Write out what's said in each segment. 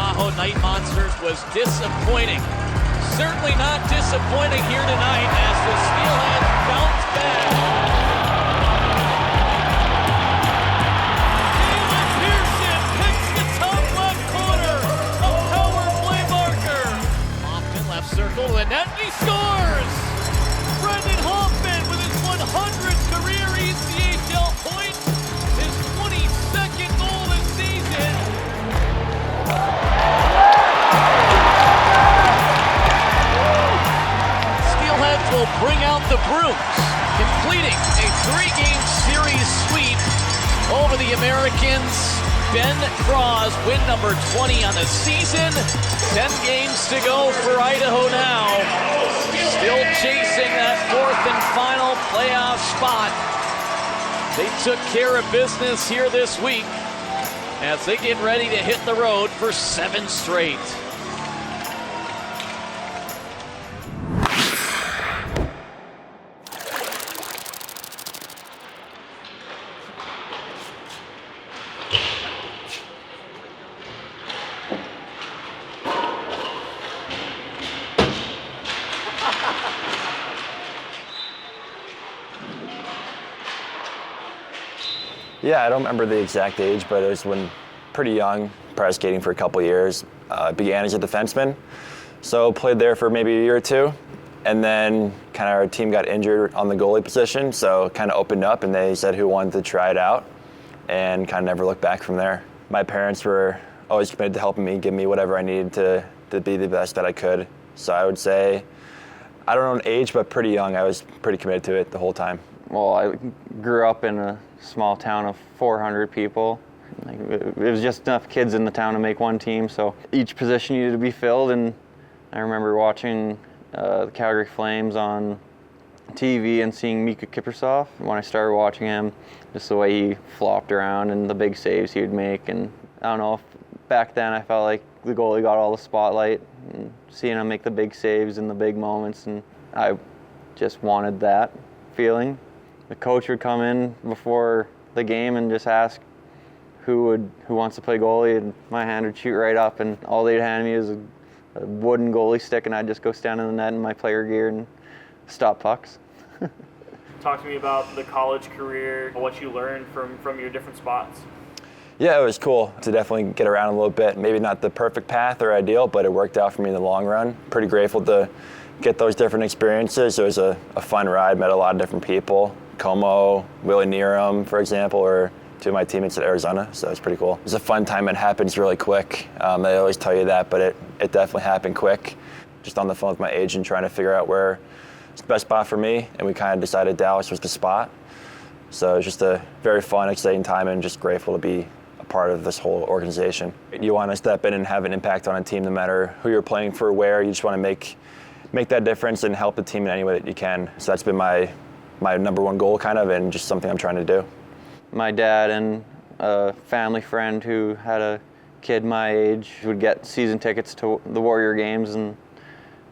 Tahoe Night Monsters was disappointing. Certainly not disappointing here tonight as the Steelheads bounce back. Jalen Pearson picks the top left corner, a power play marker. Hoffman left circle to the net, and he scores! Brendan Hoffman with his 100th career ECHL point, his 22nd goal this season. Steelheads will bring out the brooms, completing a 3-game series sweep over the Americans. Ben Craw's win number 20 on the season. 10 games to go for Idaho now. Still chasing that 4th and final playoff spot. They took care of business here this week as they get ready to hit the road for 7 straight. Yeah, I don't remember the exact age, but it was when pretty young, probably skating for a couple years. Began as a defenseman, so played there for maybe a year or two, and then kind of our team got injured on the goalie position, so kind of opened up and they said who wanted to try it out, and kind of never looked back from there. My parents were always committed to helping me, give me whatever I needed to be the best that I could. So I would say, I don't know an age, but pretty young, I was pretty committed to it the whole time. Well, I grew up in a small town of 400 people. It was just enough kids in the town to make one team, so each position needed to be filled. And I remember watching the Calgary Flames on TV and seeing Mika Kiprusoff. When I started watching him, just the way he flopped around and the big saves he would make. And I don't know, if back then I felt like the goalie got all the spotlight, and seeing him make the big saves in the big moments, and I just wanted that feeling. The coach would come in before the game and just ask who wants to play goalie, and my hand would shoot right up, and all they'd hand me is a wooden goalie stick, and I'd just go stand in the net in my player gear and stop pucks. Talk to me about the college career, what you learned from your different spots. Yeah, it was cool to definitely get around a little bit. Maybe not the perfect path or ideal, but it worked out for me in the long run. Pretty grateful to get those different experiences. It was a fun ride, met a lot of different people. Como, Willie Neerum, for example, or 2 of my teammates at Arizona, so it's pretty cool. It was a fun time. It happens really quick. They always tell you that, but it definitely happened quick. Just on the phone with my agent trying to figure out where it's the best spot for me, and we kind of decided Dallas was the spot. So it was just a very fun, exciting time, and just grateful to be a part of this whole organization. You want to step in and have an impact on a team no matter who you're playing for, where. You just want to make that difference and help the team in any way that you can. So that's been my number one goal, kind of, and just something I'm trying to do. My dad and a family friend who had a kid my age would get season tickets to the Warrior games, and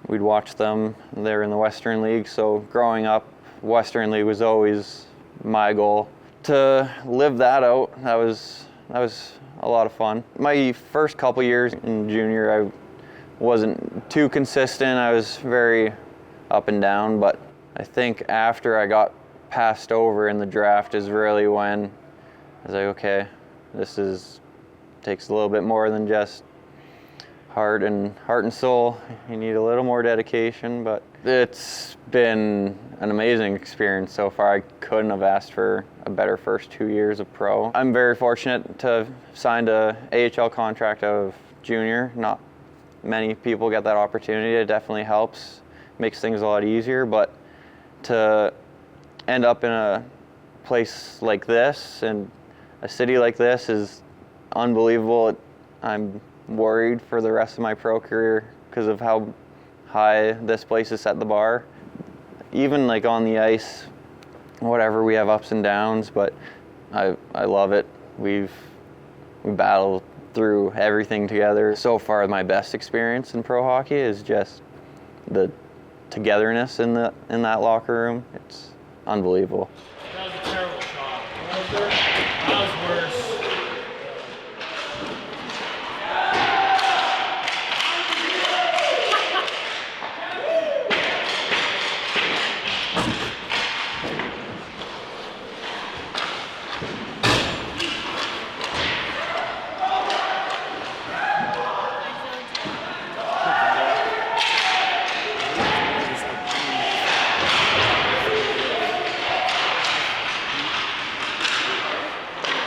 we'd watch them. They're in the Western League, so growing up, Western League was always my goal. To live that out, that was a lot of fun. My first couple years in junior, I wasn't too consistent. I was very up and down, but I think after I got passed over in the draft is really when I was like, okay, this takes a little bit more than just heart and soul. You need a little more dedication, but it's been an amazing experience so far. I couldn't have asked for a better first 2 years of pro. I'm very fortunate to have signed a AHL contract out of junior. Not many people get that opportunity. It definitely helps, makes things a lot easier, but to end up in a place like this and a city like this is unbelievable. I'm worried for the rest of my pro career because of how high this place has set the bar. Even like on the ice, whatever, we have ups and downs, but I love it. We battle through everything together. So far, my best experience in pro hockey is just the togetherness in that locker room. It's unbelievable. That was a terrible shot. That was worse.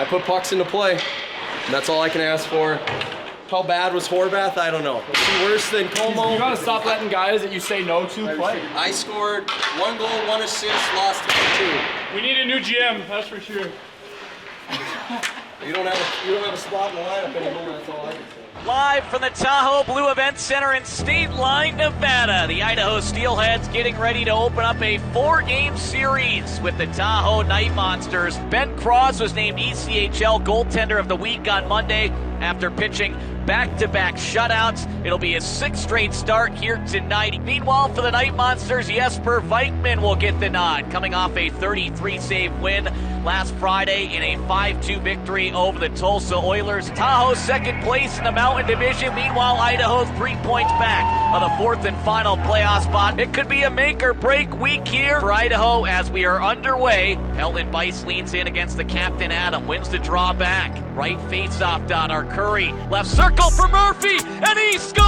put pucks into play. And that's all I can ask for. How bad was Horvath? I don't know. Was he worse than Como? You gotta stop letting guys that you say no to play. I scored 1 goal, 1 assist, lost 2. We need a new GM, that's for sure. You don't have a spot in the lineup anymore, that's all I can say. Live from the Tahoe Blue Event Center in State Line, Nevada, the Idaho Steelheads getting ready to open up a 4-game series with the Tahoe Night Monsters. Ben Cross was named ECHL Goaltender of the Week on Monday after pitching back-to-back shutouts. It'll be his 6th straight start here tonight. Meanwhile, for the Night Monsters, Jesper Vikman will get the nod, coming off a 33-save win last Friday in a 5-2 victory over the Tulsa Oilers. Tahoe 2nd place in the Mountain Division. Meanwhile, Idaho 3 points back on the 4th and final playoff spot. It could be a make-or-break week here for Idaho as we are underway. Pelton Bice leans in against the captain Adam, wins the draw back. Right face-off dot, our Curry. Left circle for Murphy, and he scores!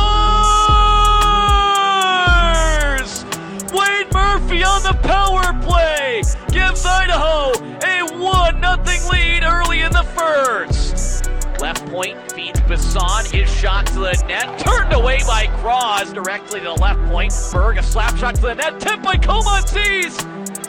Wade Murphy on the power play gives Idaho a 1-0 lead early in the first. Left point feeds Basson, his shot to the net, turned away by Cross, directly to the left point. Berg, a slap shot to the net, tipped by Comances,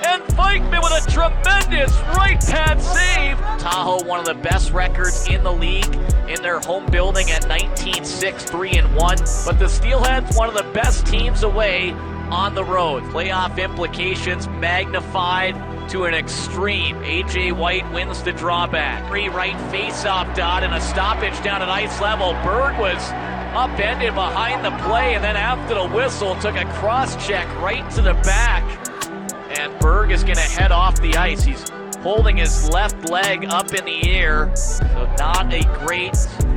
and Vikman with a tremendous right pad save. Tahoe, one of the best records in the league in their home building at 19-6-3-1, but the Steelheads, one of the best teams away on the road. Playoff implications magnified to an extreme. A.J. White wins the drawback. Free right face-off dot and a stoppage down at ice level. Berg was upended behind the play, and then after the whistle took a cross-check right to the back. And Berg is going to head off the ice. He's holding his left leg up in the air, so not a great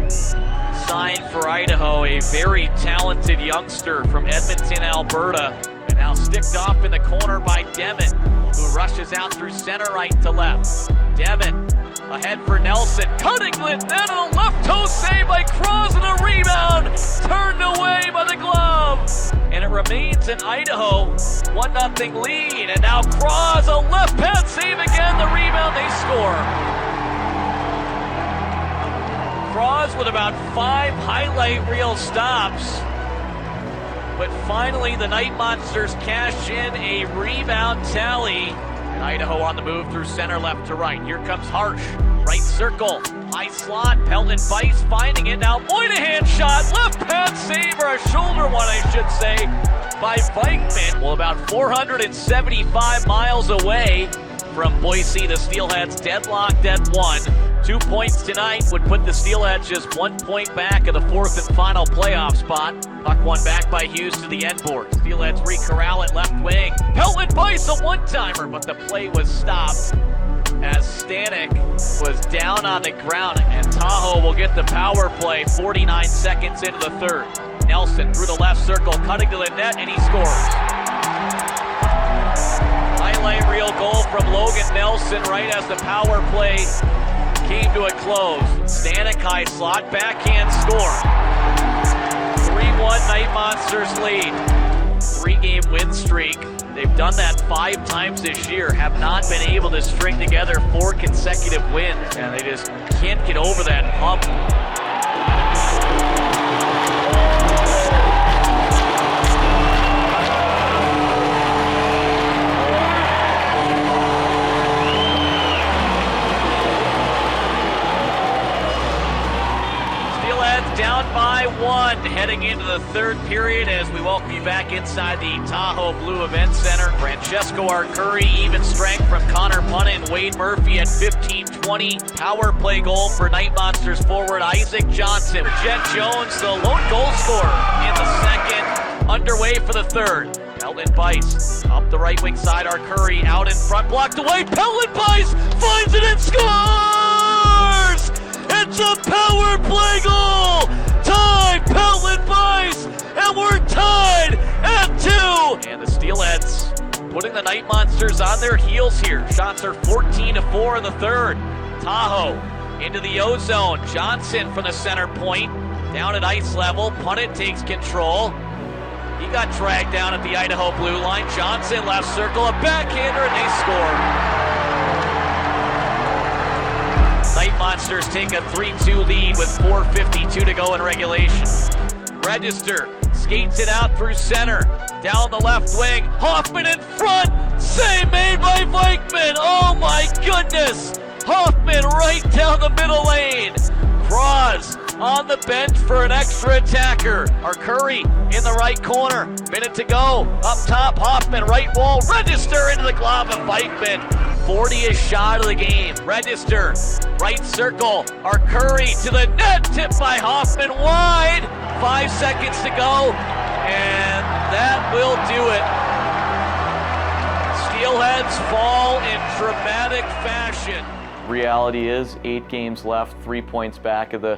sign for Idaho. A very talented youngster from Edmonton, Alberta, and now sticked off in the corner by Demon, who rushes out through center right to left. Demon ahead for Nelson, cutting the net on a left toe save by Cross, and a rebound turned away by the glove. And it remains in Idaho 1-0 lead, and now Cross, a left pad save again, the rebound, they score. Cross with about 5 highlight reel stops, but finally the Night Monsters cash in a rebound tally. And Idaho on the move through center left to right. Here comes Harsh, right circle, high slot, Pelton Bice finding it now. Moynihan shot, left pad save, or a shoulder one I should say, by Vikman. Well, about 475 miles away from Boise, the Steelheads deadlocked at 1. 2 points tonight would put the Steelheads just 1 point back of the 4th and final playoff spot. Puck won back by Hughes to the end board. Steelheads re-corral at left wing. Pelton Bice, a one-timer, but the play was stopped as Stanek was down on the ground, and Tahoe will get the power play 49 seconds into the third. Nelson through the left circle, cutting to the net, and he scores. Highlight reel goal from Logan Nelson right as the power play came to a close. Stanek high slot, backhand score. 3-1 Night Monsters lead. 3-game win streak. They've done that 5 times this year, have not been able to string together 4 consecutive wins, and they just can't get over that hump. Down by 1 heading into the third period as we welcome you back inside the Tahoe Blue Event Center. Francesco Arcuri, even strength from Connor Punnin. Wade Murphy at 15-20. Power play goal for Night Monsters forward Isaac Johnson. Jet Jones, the lone goal scorer in the second. Underway for the third. Pelton Bice up the right wing side. Arcuri out in front, blocked away. Pelton Bice finds it and scores! It's a power play goal! Tie Pelton Bice, and we're tied at 2! And the Steelheads putting the Night Monsters on their heels here. Shots are 14-4 in the third. Tahoe into the O-zone. Johnson from the center point. Down at ice level. Punnett takes control. He got dragged down at the Idaho blue line. Johnson left circle, a backhander, and they score. White Monsters take a 3-2 lead with 4:52 to go in regulation. Register skates it out through center, down the left wing. Hoffman in front, save made by Vikman. Oh my goodness! Hoffman right down the middle lane. Cross on the bench for an extra attacker. Curry in the right corner. Minute to go. Up top, Hoffman, right wall. Register into the glove of Vikman. 40th shot of the game. Register, right circle. Curry to the net. Tipped by Hoffman wide. 5 seconds to go. And that will do it. Steelheads fall in dramatic fashion. Reality is 8 games left, 3 points back of the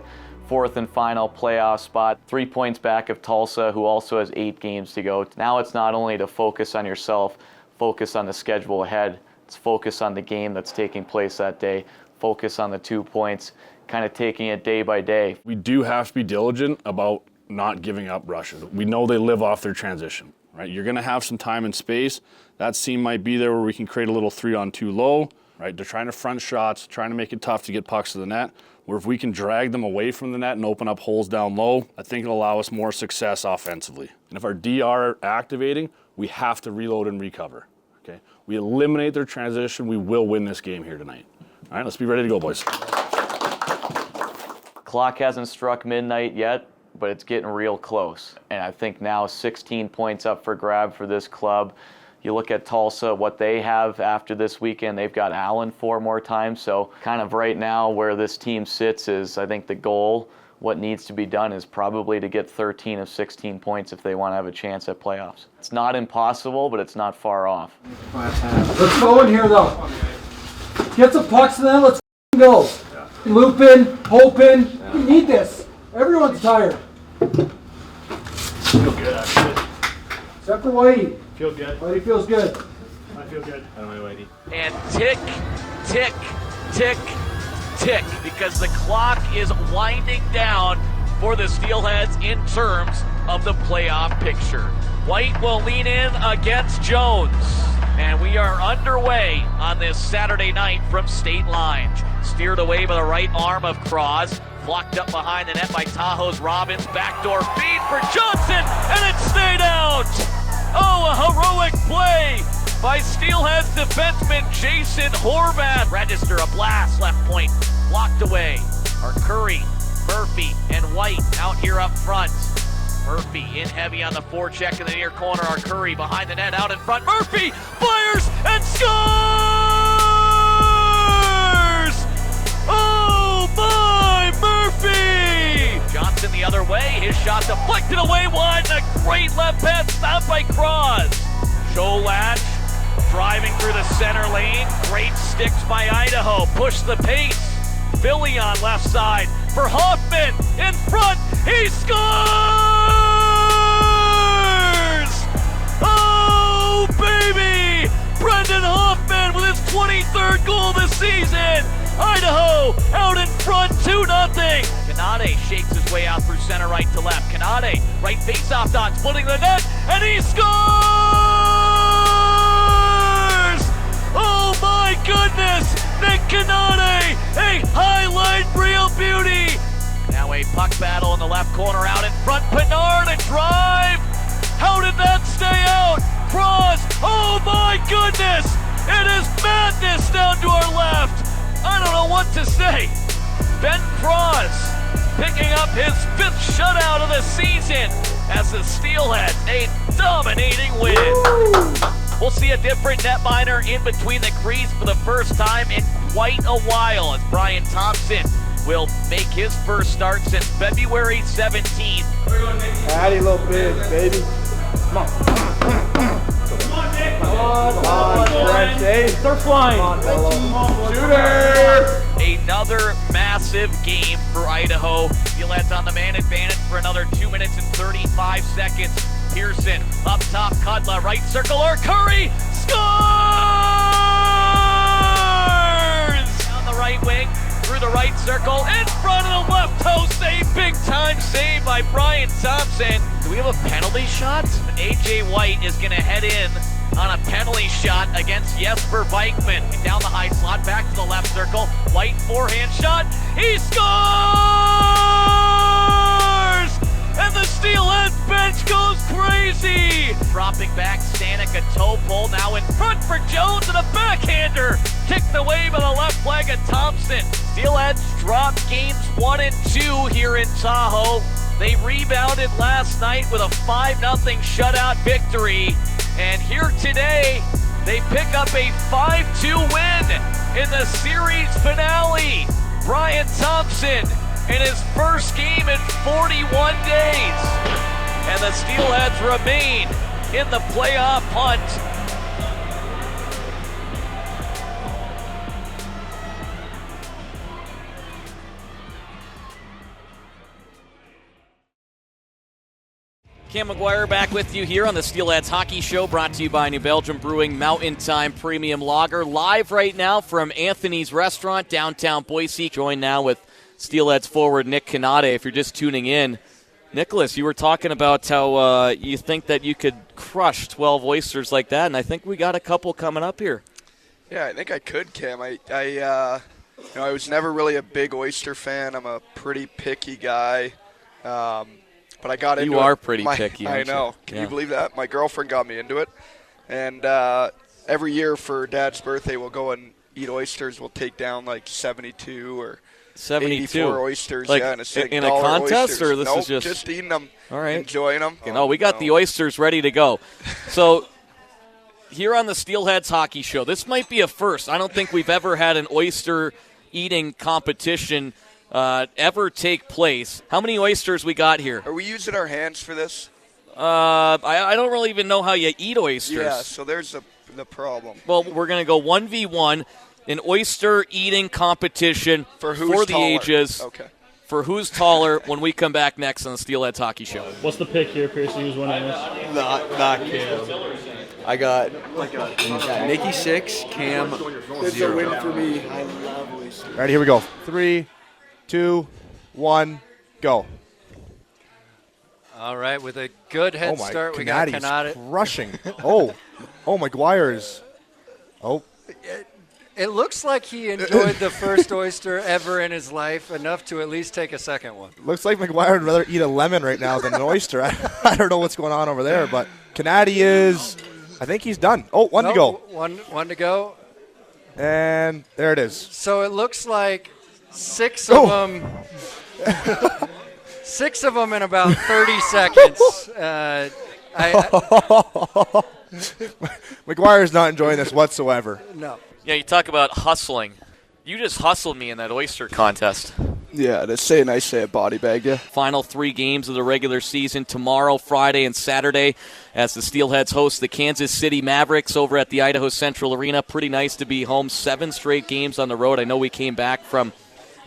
4th and final playoff spot, 3 points back of Tulsa, who also has 8 games to go. Now it's not only to focus on yourself, focus on the schedule ahead, it's focus on the game that's taking place that day, focus on the 2 points, kind of taking it day by day. We do have to be diligent about not giving up rushes. We know they live off their transition, right? You're gonna have some time and space. That seam might be there where we can create a little 3-on-2 low. Right, they're trying to front shots, trying to make it tough to get pucks to the net, where if we can drag them away from the net and open up holes down low, I think it'll allow us more success offensively. And if our DR are activating, we have to reload and recover, okay? We eliminate their transition, we will win this game here tonight. All right, let's be ready to go, boys. Clock hasn't struck midnight yet, but it's getting real close. And I think now 16 points up for grab for this club. You look at Tulsa, what they have after this weekend, they've got Allen 4 more times. So kind of right now where this team sits is, I think the goal, what needs to be done is probably to get 13 of 16 points if they want to have a chance at playoffs. It's not impossible, but it's not far off. Let's go in here though. Get some pucks in there, let's go. Loop in, hope in. We need this. Everyone's tired. Feel good, actually. Except for Whitey. Feel good. Whitey feels good. I feel good. I don't know, Whitey. And tick, tick, tick, tick, because the clock is winding down for the Steelheads in terms of the playoff picture. White will lean in against Jones, and we are underway on this Saturday night from State Line. Steered away by the right arm of Cross, blocked up behind the net by Tahoe's Robbins, backdoor feed for Johnson, and it stayed out! Oh, a heroic play by Steelheads defenseman Jason Horvath. Register a blast, left point, blocked away. Curry, Murphy, and White out here up front. Murphy in heavy on the forecheck in the near corner. Curry behind the net, out in front. Murphy fires and scores! Oh my, Murphy! Johnson the other way, his shot deflected away wide, and a great left pass stopped by Cross. Sholatch driving through the center lane, great sticks by Idaho, push the pace. Philly on left side for Hoffman, in front, he scores! Oh baby! Brendan Hoffman with his 23rd goal this season! Idaho out in front 2-0. Kanade shakes his way out through center right to left. Kanade, right face-off dot, splitting the net, and he scores! Oh my goodness! Nick Kanade, a highlight reel beauty! Now a puck battle in the left corner, out in front, Pinard, a drive! How did that stay out? Cross, oh my goodness! It is madness down to our left! I don't know what to say. Ben Cross picking up his 5th shutout of the season as the Steelheads a dominating win. Woo! We'll see a different netminder in between the crease for the first time in quite a while as Brian Thompson will make his first start since February 17th. Patty, little bit, baby. Come on. Come on, French, hey. Start flying. Come on, shooter! Another massive game for Idaho. Steelheads on the man advantage for another 2 minutes and 35 seconds. Pearson up top, Kudla, right circle, or Curry scores! On the right wing, through the right circle, in front of the left toe save, big time save by Brian Thompson. Do we have a penalty shot? AJ White is gonna head in on a penalty shot against Jesper Vikman. Down the high slot, back to the left circle. White forehand shot. He scores! And the Steelheads bench goes crazy! Dropping back, Stanek, a toe pull, now in front for Jones, and a backhander kicked away by the left leg of Thompson. Steelheads drop games 1 and 2 here in Tahoe. They rebounded last night with a 5-0 shutout victory. And here today, they pick up a 5-2 win in the series finale. Brian Thompson in his first game in 41 days. And the Steelheads remain in the playoff hunt. Cam McGuire back with you here on the Steelheads Hockey Show, brought to you by New Belgium Brewing Mountain Time Premium Lager. Live right now from Anthony's Restaurant, downtown Boise. Joined now with Steelheads forward Nick Kanade. If you're just tuning in, Nicholas, you were talking about how you think that you could crush 12 oysters like that, and I think we got a couple coming up here. Yeah, I think I could, Cam. I was never really a big oyster fan. I'm a pretty picky guy. But I got into it. You are pretty picky, I know. You? Can you believe that? My girlfriend got me into it. And every year for Dad's birthday, we'll go and eat oysters. We'll take down like 72 or 84 oysters. Like in a contest, oysters. or this Nope, is just eating them, all right. Enjoying them. We got the oysters ready to go. So here on the Steelheads Hockey Show, this might be a first. I don't think we've ever had an oyster eating competition ever take place. How many oysters we got here? Are we using our hands for this? I don't really even know how you eat oysters. Yeah, so there's the problem. Well, we're going to go 1v1, an oyster eating competition for the ages. Okay. For who's taller when we come back next on the Steelheads Hockey Show. What's the pick here, Piercy? Who's winning this? Not Cam. I got Nikki 6, Cam 0. It's a win for me. I love oysters. All right, here we go. 3, 2, 1, go. All right, with a good head start, we got Kanade. Crushing. McGuire's. It looks like he enjoyed the first oyster ever in his life enough to at least take a second one. Looks like McGuire would rather eat a lemon right now than an oyster. I don't know what's going on over there, but Kanade is, I think he's done. One to go. One to go. And there it is. So it looks like 6 of them. 6 of them in about 30 seconds. McGuire's not enjoying this whatsoever. No. Yeah, you talk about hustling. You just hustled me in that oyster contest. Yeah, to say a nice day at body bag, yeah. Final 3 games of the regular season tomorrow, Friday, and Saturday as the Steelheads host the Kansas City Mavericks over at the Idaho Central Arena. Pretty nice to be home. 7 straight games on the road. I know we came back from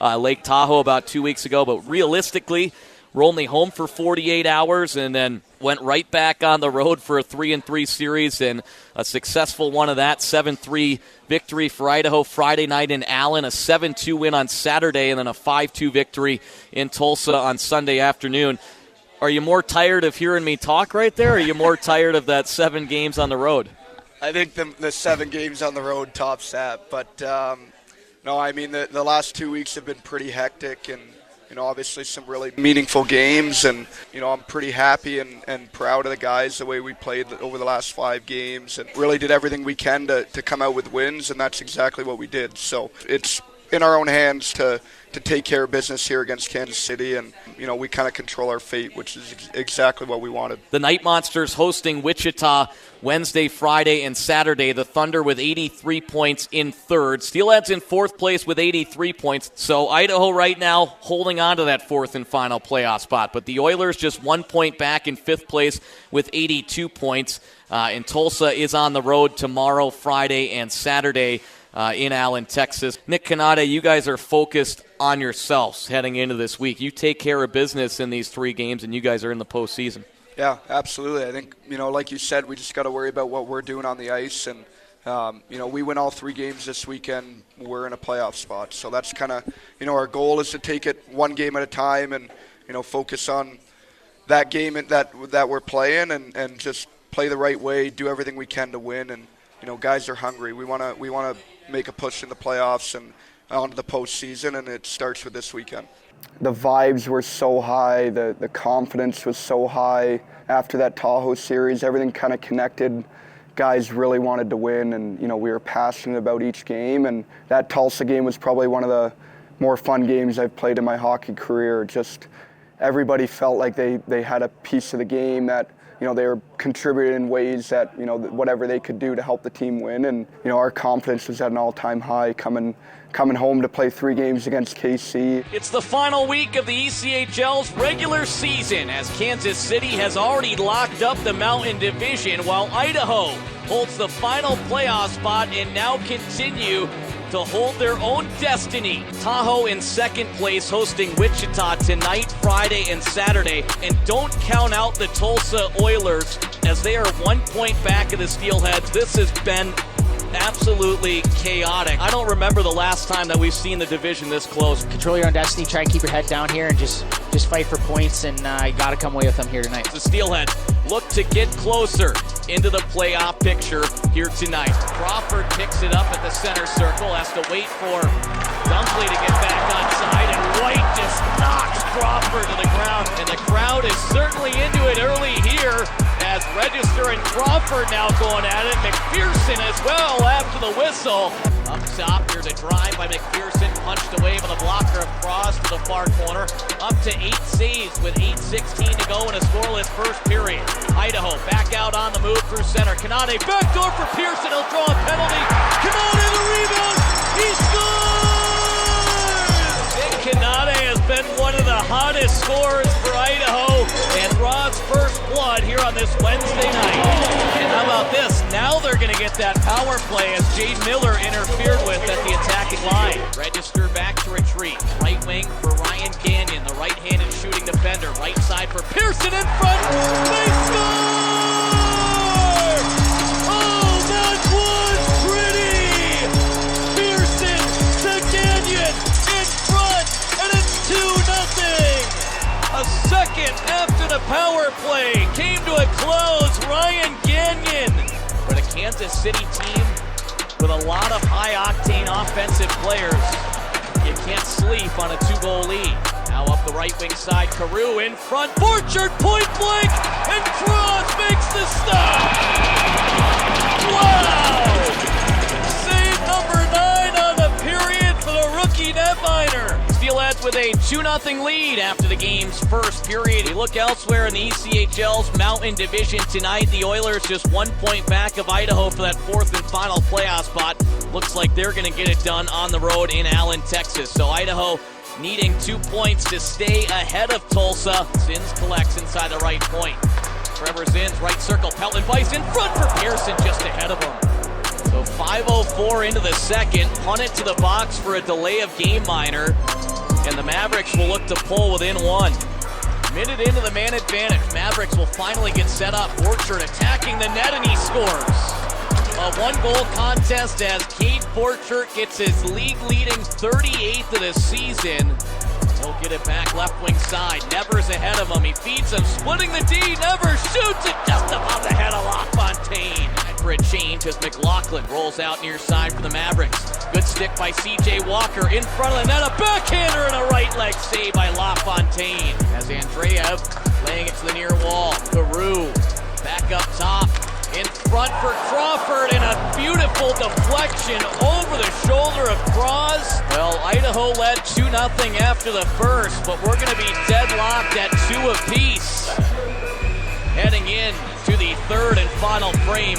Lake Tahoe about 2 weeks ago, but realistically, we're only home for 48 hours and then went right back on the road for a 3-3 series and a successful one of that. 7-3 victory for Idaho Friday night in Allen, a 7-2 win on Saturday, and then a 5-2 victory in Tulsa on Sunday afternoon. Are you more tired of hearing me talk right there, or are you more tired of that 7 games on the road? I think the 7 games on the road tops that. But, no, I mean, the last 2 weeks have been pretty hectic and, obviously some really meaningful games, and, I'm pretty happy and proud of the guys, the way we played over the last 5 games, and really did everything we can to come out with wins, and that's exactly what we did. So it's in our own hands to take care of business here against Kansas City, and, we kind of control our fate, which is exactly what we wanted. The Night Monsters hosting Wichita Wednesday, Friday, and Saturday. The Thunder with 83 points in third. Steelheads in fourth place with 83 points. So Idaho right now holding on to that fourth and final playoff spot. But the Oilers just 1 point back in fifth place with 82 points. And Tulsa is on the road tomorrow, Friday, and Saturday in Allen, Texas. Nick Kanade, you guys are focused on yourselves heading into this week. You take care of business in these 3 games, and you guys are in the postseason. Yeah, absolutely. I think, like you said, we just got to worry about what we're doing on the ice. And, we win all 3 games this weekend, we're in a playoff spot. So that's kind of, our goal is to take it 1 game at a time and, focus on that game that we're playing and just play the right way, do everything we can to win, and guys are hungry. We want to make a push in the playoffs and onto the postseason, and it starts with this weekend. The vibes were so high, the confidence was so high after that Tahoe series. Everything kind of connected. Guys really wanted to win, and we were passionate about each game. And that Tulsa game was probably one of the more fun games I've played in my hockey career. Just everybody felt like they had a piece of the game, that they were contributing in ways that whatever they could do to help the team win. And our confidence was at an all-time high coming home to play 3 games against KC. It's the final week of the ECHL's regular season, as Kansas City has already locked up the Mountain Division, while Idaho holds the final playoff spot and now continue to hold their own destiny. Tahoe in second place, hosting Wichita tonight, Friday, and Saturday. And don't count out the Tulsa Oilers, as they are 1 point back of the Steelheads. This has been absolutely chaotic. I don't remember the last time that we've seen the division this close. Control your own destiny, try and keep your head down here, and just fight for points, and you got to come away with them here tonight. The Steelheads look to get closer into the playoff picture here tonight. Crawford picks it up at the center circle, has to wait for Dunkley to get back onside, and White just knocks Crawford to the ground, and the crowd is certainly into it early here, as Register and Crawford now going at it. McPherson as well after the whistle. Up top, here's a drive by McPherson, punched away by the blocker of Cross to the far corner. Up to 8 saves with 8:16 to go in a scoreless first period. Idaho back out on the move through center. Kanade backdoor for Pearson. He'll draw a penalty. Kanade the rebound. He scores! Nick Kanade has been one of the hottest scorers for Idaho and draws first blood here on this Wednesday night. And how about this? Now they're going to get that power play as Jade Miller interfered with at the attacking line. Register back to retreat. Right wing for Ryan Gagnon, the right-handed shooting defender. Right side for Pearson in front. They score! Oh, that was pretty! Pearson to Gagnon in front, and it's 2-0. A second after the power play came to a close. Ryan Gagnon. But a Kansas City team with a lot of high-octane offensive players. You can't sleep on a 2-goal lead. Now up the right wing side, Carew in front. Borchard point blank, and Cross makes the stop. Wow! Save number 9 on the period for the rookie netminder. Steelheads with a 2-0 lead after the game's first period. We look elsewhere in the ECHL's Mountain Division tonight. The Oilers just 1 point back of Idaho for that 4th and final playoff spot. Looks like they're going to get it done on the road in Allen, Texas. So Idaho needing 2 points to stay ahead of Tulsa. Zins collects inside the right point. Trevor Zins, right circle, Pelton Weiss in front for Pearson, just ahead of him. So 5:04 into the second, punt it to the box for a delay of game minor, and the Mavericks will look to pull within 1. Minute into the man advantage, Mavericks will finally get set up. Borchard attacking the net, and he scores. A 1-goal contest as Cade Borchard gets his league-leading 38th of the season. He'll get it back left wing side. Nevers ahead of him. He feeds him, splitting the D. Nevers shoots it just above the head of LaFontaine. For a change as McLaughlin rolls out near side for the Mavericks. Good stick by C.J. Walker in front of the net. A backhander and a right leg save by LaFontaine. As Andreev laying it to the near wall. Carew back up top. In front for Crawford, and a beautiful deflection over the shoulder of Cross. Well, Idaho led 2-0 after the first, but we're going to be deadlocked at 2 apiece. Heading in to the third and final frame.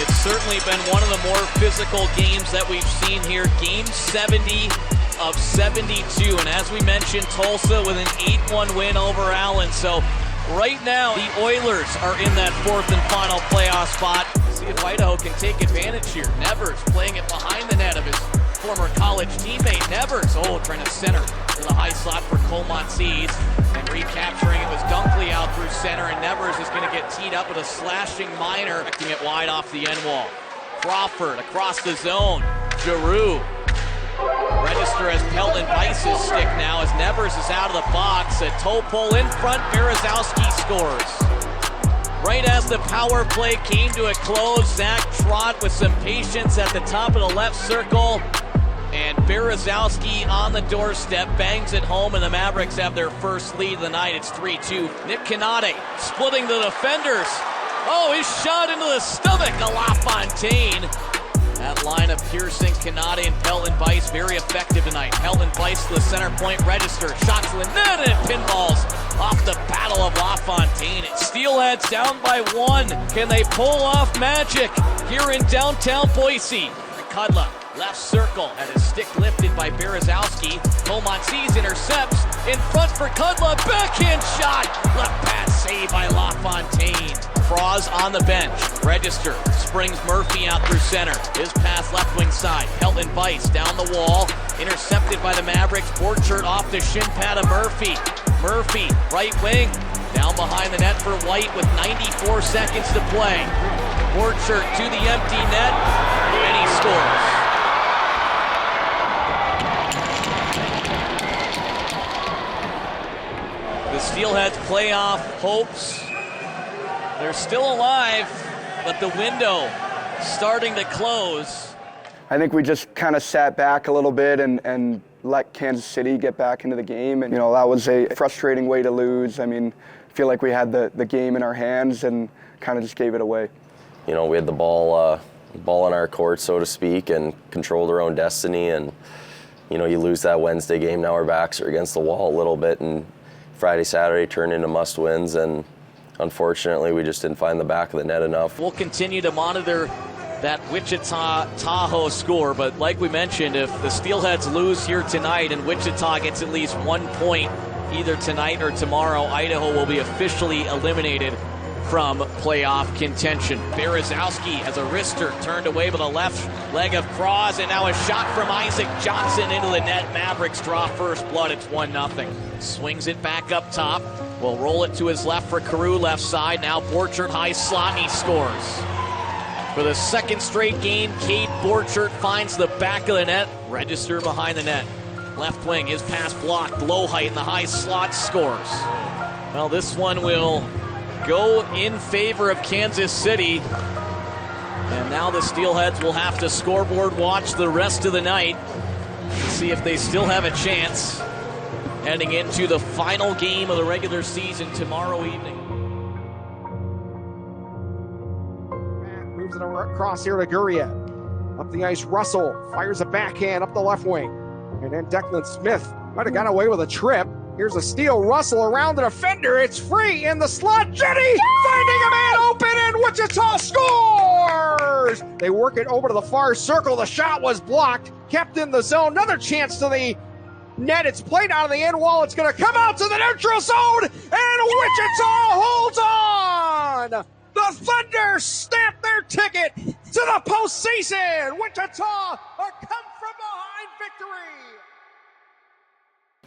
It's certainly been one of the more physical games that we've seen here. Game 70 of 72, and as we mentioned, Tulsa with an 8-1 win over Allen. So right now, the Oilers are in that 4th and final playoff spot. See if Idaho can take advantage here. Nevers playing it behind the net of his former college teammate. Nevers, trying to center to the high slot for Coleman-Seeds. And recapturing it was Dunkley out through center, and Nevers is going to get teed up with a slashing minor, acting it wide off the end wall. Crawford across the zone. Giroux. Register as Pelton Weiss's stick now as Nevers is out of the box. A toe pull in front. Berezowski scores. Right as the power play came to a close, Zach Trott with some patience at the top of the left circle. And Berezowski on the doorstep bangs it home, and the Mavericks have their first lead of the night. It's 3-2. Nick Canade splitting the defenders. Oh, his shot into the stomach of LaFontaine. That line of piercing Canade and Pelton Bice very effective tonight. Pelton Bice to the center point register. Shot to the net, and it pinballs off the paddle of LaFontaine. Steelheads down by 1. Can they pull off magic here in downtown Boise? Kudla, left circle, had his stick lifted by Berezowski. Comonsees intercepts, in front for Kudla, backhand shot! Left pass saved by LaFontaine. Froz on the bench, register, springs Murphy out through center. His pass left wing side, Pelton Bice down the wall, intercepted by the Mavericks. Borchert off the shin pad of Murphy. Murphy, right wing, down behind the net for White with 94 seconds to play. Borchert to the empty net, and he scores. The Steelheads playoff hopes, they're still alive, but the window starting to close. I think we just kind of sat back a little bit and let Kansas City get back into the game. And, that was a frustrating way to lose. I mean, I feel like we had the game in our hands and kind of just gave it away. We had the ball in our court, so to speak, and controlled our own destiny. And, you lose that Wednesday game, now our backs are against the wall a little bit. And Friday, Saturday turned into must-wins. And unfortunately, we just didn't find the back of the net enough. We'll continue to monitor that Wichita Tahoe score, but like we mentioned, if the Steelheads lose here tonight and Wichita gets at least 1 point either tonight or tomorrow, Idaho will be officially eliminated from playoff contention. Berezowski has a wrister turned away by the left leg of Cross, and now a shot from Isaac Johnson into the net. Mavericks draw first blood. It's 1-0. Swings it back up top. Will roll it to his left for Carew, left side. Now Borchert high slot, and he scores. For the second straight game, Cade Borchert finds the back of the net. Register behind the net. Left wing, his pass blocked, low height in the high slot, scores. Well, this one will go in favor of Kansas City. And now the Steelheads will have to scoreboard watch the rest of the night to see if they still have a chance heading into the final game of the regular season tomorrow evening. Moves it across here to Gurria. Up the ice, Russell fires a backhand up the left wing. And then Declan Smith might have got away with a trip. Here's a steal. Russell around the defender. It's free in the slot. Jenny finding a man open, and Wichita scores! They work it over to the far circle. The shot was blocked, kept in the zone. Another chance to the net. It's played out of the end wall. It's going to come out to the neutral zone, and Wichita holds on! The Thunder stamp their ticket to the postseason. Wichita a come-from-behind victory.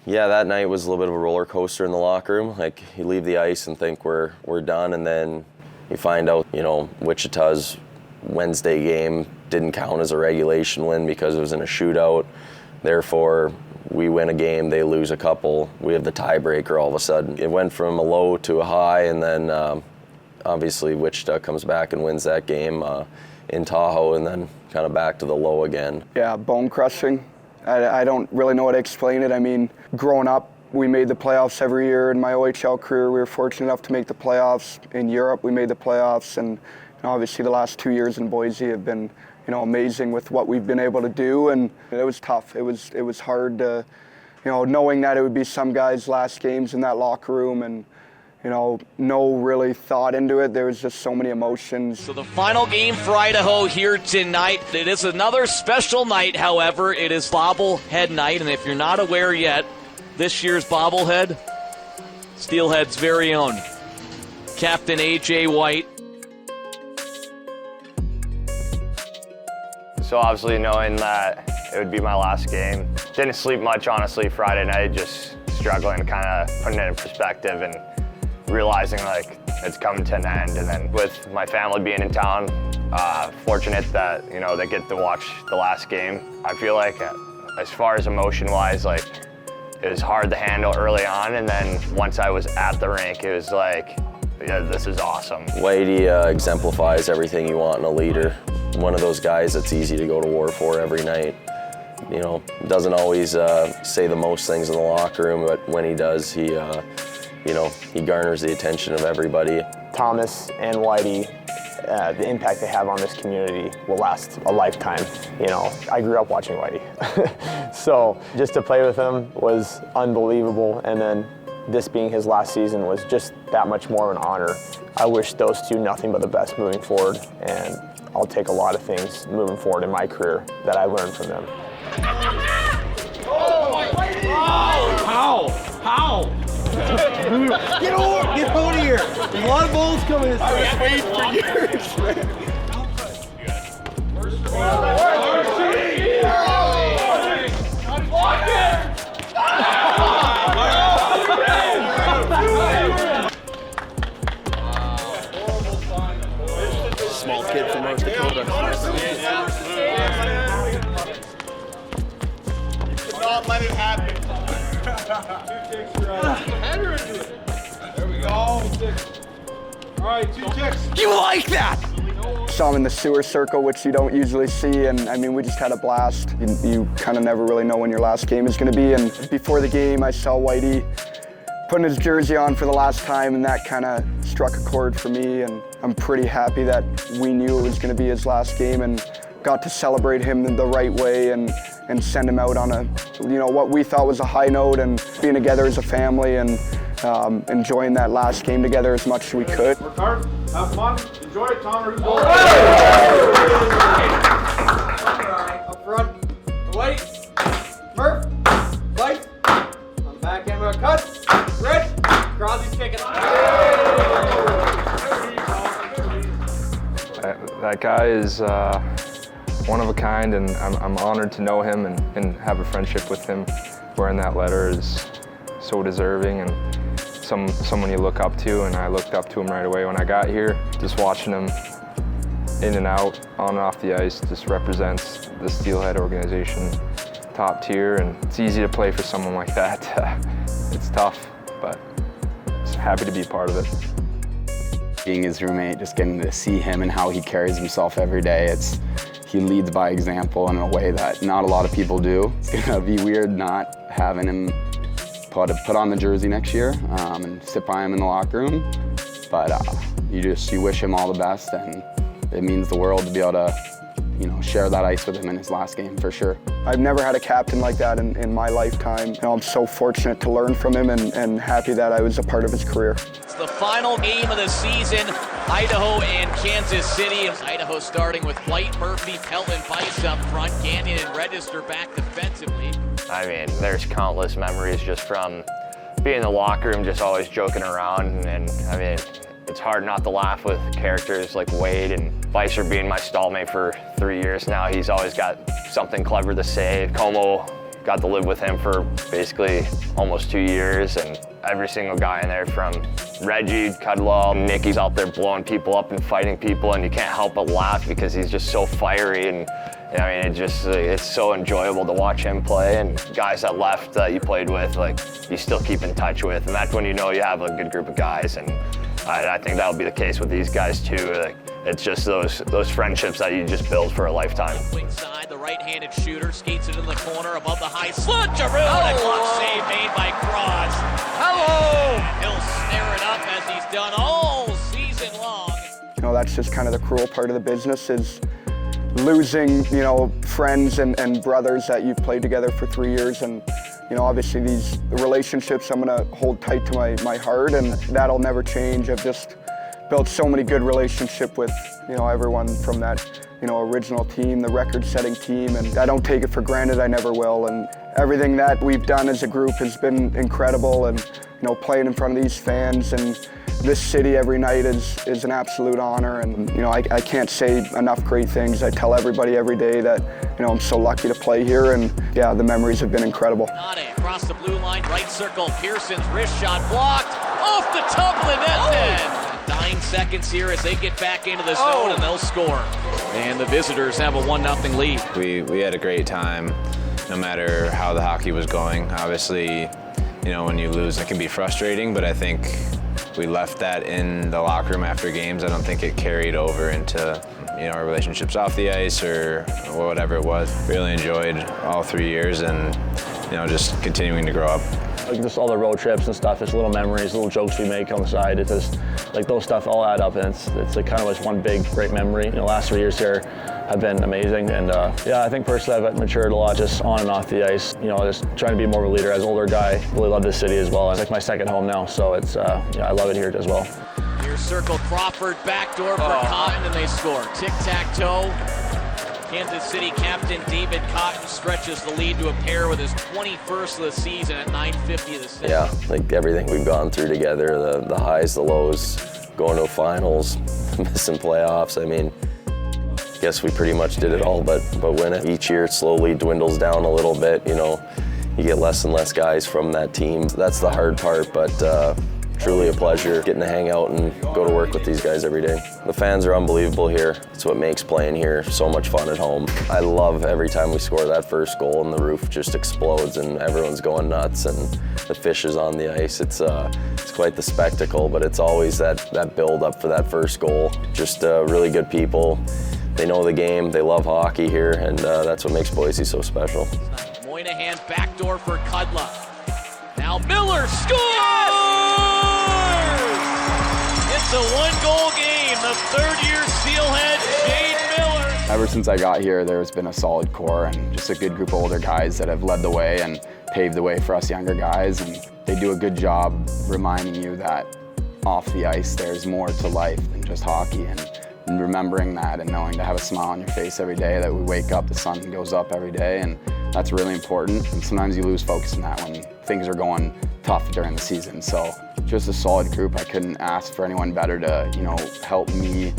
Yeah, that night was a little bit of a roller coaster in the locker room. Like, you leave the ice and think we're done, and then you find out, Wichita's Wednesday game didn't count as a regulation win because it was in a shootout. Therefore, we win a game, they lose a couple. We have the tiebreaker all of a sudden. It went from a low to a high, and then obviously Wichita comes back and wins that game in Tahoe, and then kind of back to the low again. Yeah, bone crushing. I don't really know how to explain it. I mean, growing up, we made the playoffs every year. In my OHL career, we were fortunate enough to make the playoffs. In Europe, we made the playoffs, and obviously the last 2 years in Boise have been, amazing with what we've been able to do. And it was tough. It was hard to, knowing that it would be some guys' last games in that locker room, and no really thought into it. There was just so many emotions. So the final game for Idaho here tonight. It is another special night, however. It is bobblehead night, and if you're not aware yet, this year's bobblehead, Steelhead's very own Captain A.J. White. So obviously knowing that it would be my last game, didn't sleep much, honestly, Friday night, just struggling, kind of putting it in perspective and realizing like it's coming to an end. And then with my family being in town, fortunate that they get to watch the last game. I feel like as far as emotion-wise, like it was hard to handle early on, and then once I was at the rink, it yeah, this is awesome. Whitey exemplifies everything you want in a leader. One of those guys that's easy to go to war for every night. You know, doesn't always say the most things in the locker room, but when he does, he garners the attention of everybody. Thomas and Whitey, the impact they have on this community will last a lifetime. You know, I grew up watching Whitey. So just to play with him was unbelievable, and then this being his last season was just that much more of an honor. I wish those two nothing but the best moving forward, and I'll take a lot of things moving forward in my career that I learned from them. How? Get over here. There's a lot of balls coming this way. I was waiting for years, man. Small kid from North Dakota. Not let it happen. Header into it. There we go. All right, 2 ticks. You like that? Saw him in the sewer circle, which you don't usually see, and I mean, we just had a blast. You kind of never really know when your last game is going to be, and before the game, I saw Whitey putting his jersey on for the last time, and that kind of struck a chord for me, and I'm pretty happy that we knew it was going to be his last game and got to celebrate him the right way and send him out on a, what we thought was a high note, and being together as a family and enjoying that last game together as much as we could. Work hard, have fun, enjoy it, Tom. Up front, away, Murph, White, on the back end of a cut, Rich, Crosby's kicking. That guy is one of a kind, and I'm honored to know him and have a friendship with him. Wearing that letter is so deserving and someone you look up to, and I looked up to him right away when I got here. Just watching him in and out, on and off the ice, just represents the Steelhead organization top tier, and it's easy to play for someone like that. It's tough, but just happy to be a part of it. Being his roommate, just getting to see him and how he carries himself every day, he leads by example in a way that not a lot of people do. It's gonna be weird not having him put on the jersey next year and sit by him in the locker room, but you wish him all the best, and it means the world to be able to share that ice with him in his last game for sure. I've never had a captain like that in my lifetime. I'm so fortunate to learn from him and happy that I was a part of his career. It's the final game of the season, Idaho and Kansas City. Idaho starting with White, Murphy, Pelt, and Weiss up front. Gagnon and Register back defensively. I mean, there's countless memories just from being in the locker room, just always joking around. And I mean, it's hard not to laugh with characters like Wade and Weiser being my stallmate for 3 years now. He's always got something clever to say. Como got to live with him for basically almost 2 years, and every single guy in there from Reggie, Cudlow, Nicky's out there blowing people up and fighting people, and you can't help but laugh because he's just so fiery, and I mean, it's so enjoyable to watch him play. And guys that left that you played with, like, you still keep in touch with, and that's when you know you have a good group of guys. And I think that'll be the case with these guys too. Like, it's just those friendships that you just build for a lifetime. Wing side, the right-handed shooter skates it in the corner above the high slot. Giroux, a glove save made by Cross. Hello! He'll snare it up as he's done all season long. That's just kind of the cruel part of the business, is losing, friends and brothers that you've played together for 3 years. And obviously these relationships I'm gonna hold tight to my heart, and that'll never change. I've just built so many good relationships with everyone from that original team, the record-setting team, and I don't take it for granted. I never will. And everything that we've done as a group has been incredible, and playing in front of these fans and this city every night is an absolute honor. And I can't say enough great things. I tell everybody every day that I'm so lucky to play here, and yeah, the memories have been incredible. Across the blue line, right circle, Pearson's wrist shot blocked off the top of the net. 9 seconds here as they get back into the zone, and they'll score. And the visitors have a 1-0 lead. We had a great time, no matter how the hockey was going. Obviously, when you lose, it can be frustrating, but I think we left that in the locker room after games. I don't think it carried over into our relationships off the ice or whatever it was. Really enjoyed all 3 years and just continuing to grow up. Like just all the road trips and stuff, just little memories, little jokes we make on the side. It's just like those stuff all add up, and it's like kind of just one big great memory. The last 3 years here have been amazing, and I think personally I've matured a lot just on and off the ice. Just trying to be more of a leader. As an older guy, really love this city as well. It's like my second home now, so it's I love it here as well. Near circle, Crawford, backdoor for Cotton, and they score. Tic-tac-toe. Kansas City captain David Cotton stretches the lead to a pair with his 21st of the season at 9:50 of the season. Yeah, like everything we've gone through together, the highs, the lows, going to finals, missing playoffs. I mean, I guess we pretty much did it all, but win it. Each year it slowly dwindles down a little bit. You get less and less guys from that team. That's the hard part, but truly a pleasure getting to hang out and go to work with these guys every day. The fans are unbelievable here. It's what makes playing here so much fun at home. I love every time we score that first goal and the roof just explodes and everyone's going nuts and the fish is on the ice. It's quite the spectacle, but it's always that build up for that first goal. Just really good people. They know the game, they love hockey here, and that's what makes Boise so special. Moynihan backdoor for Kudla. Now Miller scores! It's a one-goal game. The third-year Steelhead, Jade Miller. Ever since I got here, there's been a solid core and just a good group of older guys that have led the way and paved the way for us younger guys. And they do a good job reminding you that off the ice, there's more to life than just hockey. And remembering that and knowing to have a smile on your face every day, that we wake up, the sun goes up every day, and that's really important. And sometimes you lose focus on that when things are going tough during the season. So just a solid group. I couldn't ask for anyone better to, help me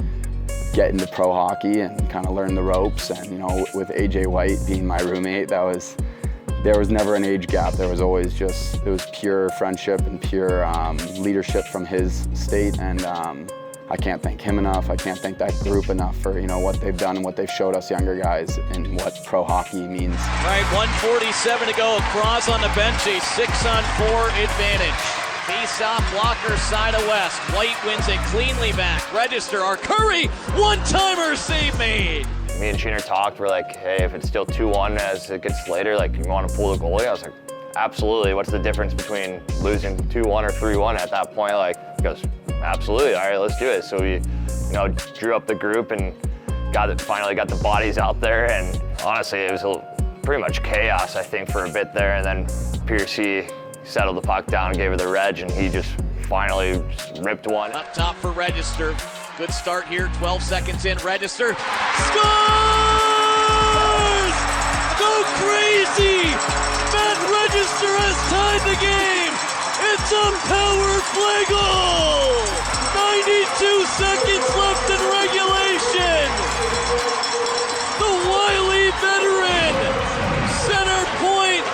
get into pro hockey and kind of learn the ropes. And, with AJ White being my roommate, there was never an age gap. There was always it was pure friendship and pure leadership from his state. And I can't thank him enough. I can't thank that group enough for what they've done and what they've showed us younger guys and what pro hockey means. All right, 1:47 to go. Cross on the bench, a 6-on-4 advantage. Face-off blocker side of West. White wins it cleanly back. Register our Curry, one-timer save made. Me and Sheener talked. We're like, hey, if it's still 2-1 as it gets later, you want to pull the goalie? I was like, absolutely. What's the difference between losing 2-1 or 3-1 at that point? He goes, absolutely. All right, let's do it. So we, drew up the group and finally got the bodies out there. And honestly, it was pretty much chaos, I think, for a bit there. And then Piercy settled the puck down, gave her the reg, and he just finally ripped one. Up top for Register. Good start here. 12 seconds in. Register scores! Go crazy! Matt Register has tied the game. It's a power play goal! 92 seconds left in regulation. The wily veteran, center point,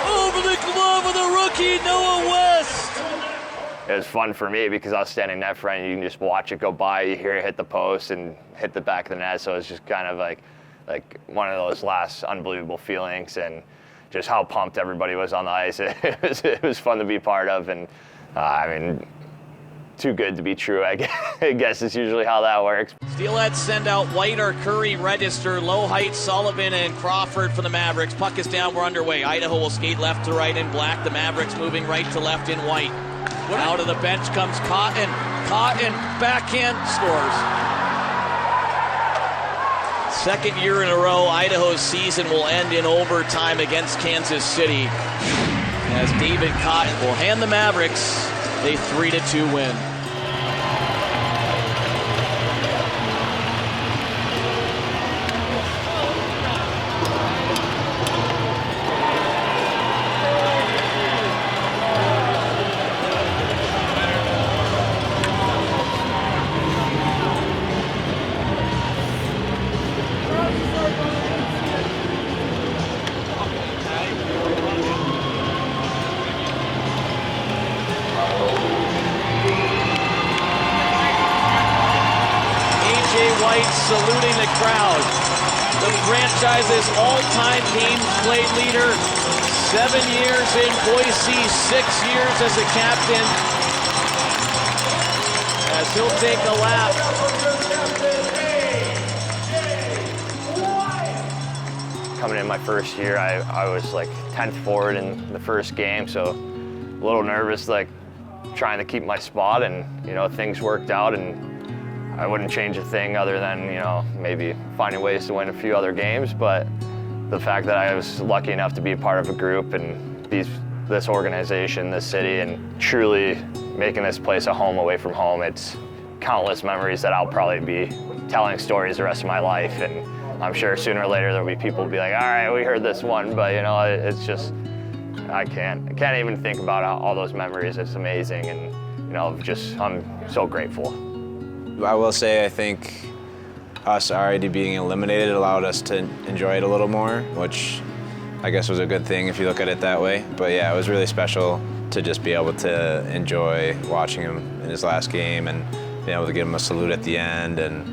over the glove of the rookie Noah West. It was fun for me because I was standing net front and you can just watch it go by. You hear it hit the post and hit the back of the net. So it's just kind of like one of those last unbelievable feelings, and just how pumped everybody was on the ice. It was fun to be part of, and too good to be true, I guess is usually how that works. Steelheads send out White or Curry, Register, Low Height, Sullivan, and Crawford for the Mavericks. Puck is down, we're underway. Idaho will skate left to right in black. The Mavericks moving right to left in white. Out of the bench comes Cotton. Cotton, backhand, scores. Second year in a row, Idaho's season will end in overtime against Kansas City, as David Cotton will hand the Mavericks a 3-2 win. Saluting the crowd. The franchise's all-time games played leader. 7 years in Boise, 6 years as a captain. as he'll take a lap. Coming in my first year, I was like 10th forward in the first game, so a little nervous, like trying to keep my spot, and things worked out, and I wouldn't change a thing other than maybe finding ways to win a few other games. But the fact that I was lucky enough to be a part of a group and this organization, this city, and truly making this place a home away from home, it's countless memories that I'll probably be telling stories the rest of my life. And I'm sure sooner or later there'll be people who'll be like, all right, we heard this one, but it's just, I can't even think about all those memories. It's amazing, and I'm so grateful. I will say I think us already being eliminated allowed us to enjoy it a little more, which I guess was a good thing if you look at it that way. But yeah, it was really special to just be able to enjoy watching him in his last game and being able to give him a salute at the end, and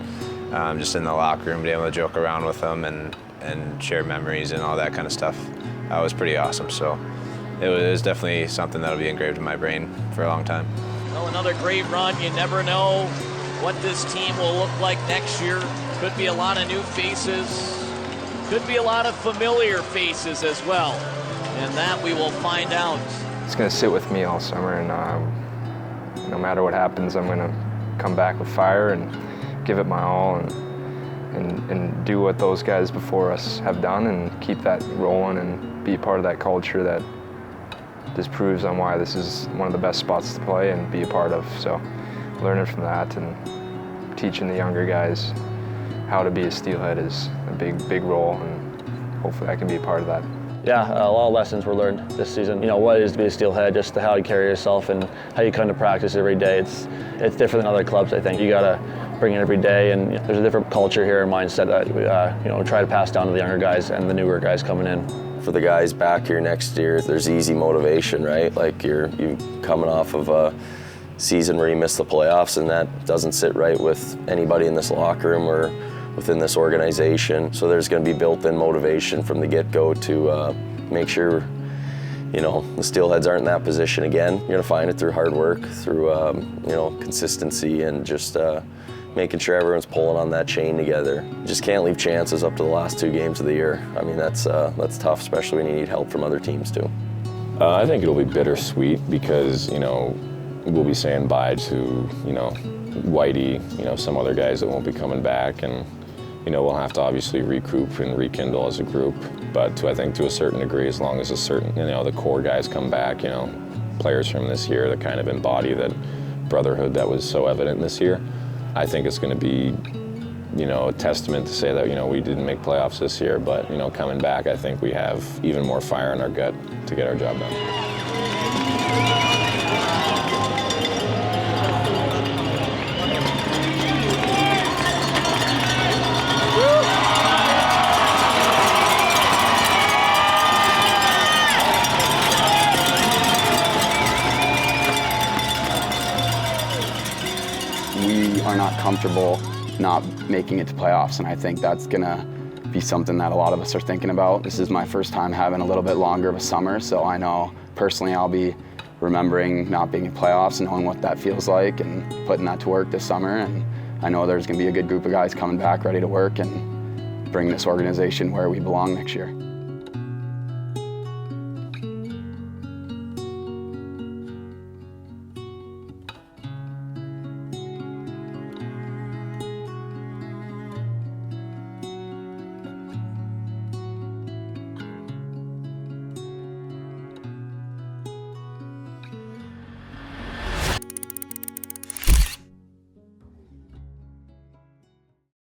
just in the locker room, being able to joke around with him and share memories and all that kind of stuff. That was pretty awesome. So it was definitely something that'll be engraved in my brain for a long time. Well, another great run. You never know what this team will look like next year. Could be a lot of new faces. Could be a lot of familiar faces as well. And that we will find out. It's going to sit with me all summer, and no matter what happens, I'm going to come back with fire and give it my all and do what those guys before us have done and keep that rolling and be part of that culture that just proves on why this is one of the best spots to play and be a part of. So learning from that and teaching the younger guys how to be a Steelhead is a big role, and hopefully I can be a part of that. Yeah, a lot of lessons were learned this season. What it is to be a Steelhead, just how you carry yourself and how you come to practice every day. It's different than other clubs, I think. You gotta bring it every day, and there's a different culture here and mindset that we try to pass down to the younger guys and the newer guys coming in. For the guys back here next year, there's easy motivation, right? Like you coming off of a season where you missed the playoffs, and that doesn't sit right with anybody in this locker room or within this organization. So there's going to be built-in motivation from the get-go to make sure the Steelheads aren't in that position again. You're going to find it through hard work, through consistency, and just making sure everyone's pulling on that chain together. You just can't leave chances up to the last 2 games of the year. I mean, that's tough, especially when you need help from other teams too. I think it'll be bittersweet because we'll be saying bye to Whitey, some other guys that won't be coming back, and we'll have to obviously recoup and rekindle as a group. But I think to a certain degree, as long as the core guys come back, players from this year that kind of embody that brotherhood that was so evident this year, I think it's going to be, a testament to say that, we didn't make playoffs this year, but, coming back, I think we have even more fire in our gut to get our job done. We are not comfortable not making it to playoffs, and I think that's gonna be something that a lot of us are thinking about. This is my first time having a little bit longer of a summer, so I know personally I'll be remembering not being in playoffs and knowing what that feels like and putting that to work this summer. And I know there's gonna be a good group of guys coming back ready to work and bring this organization where we belong next year.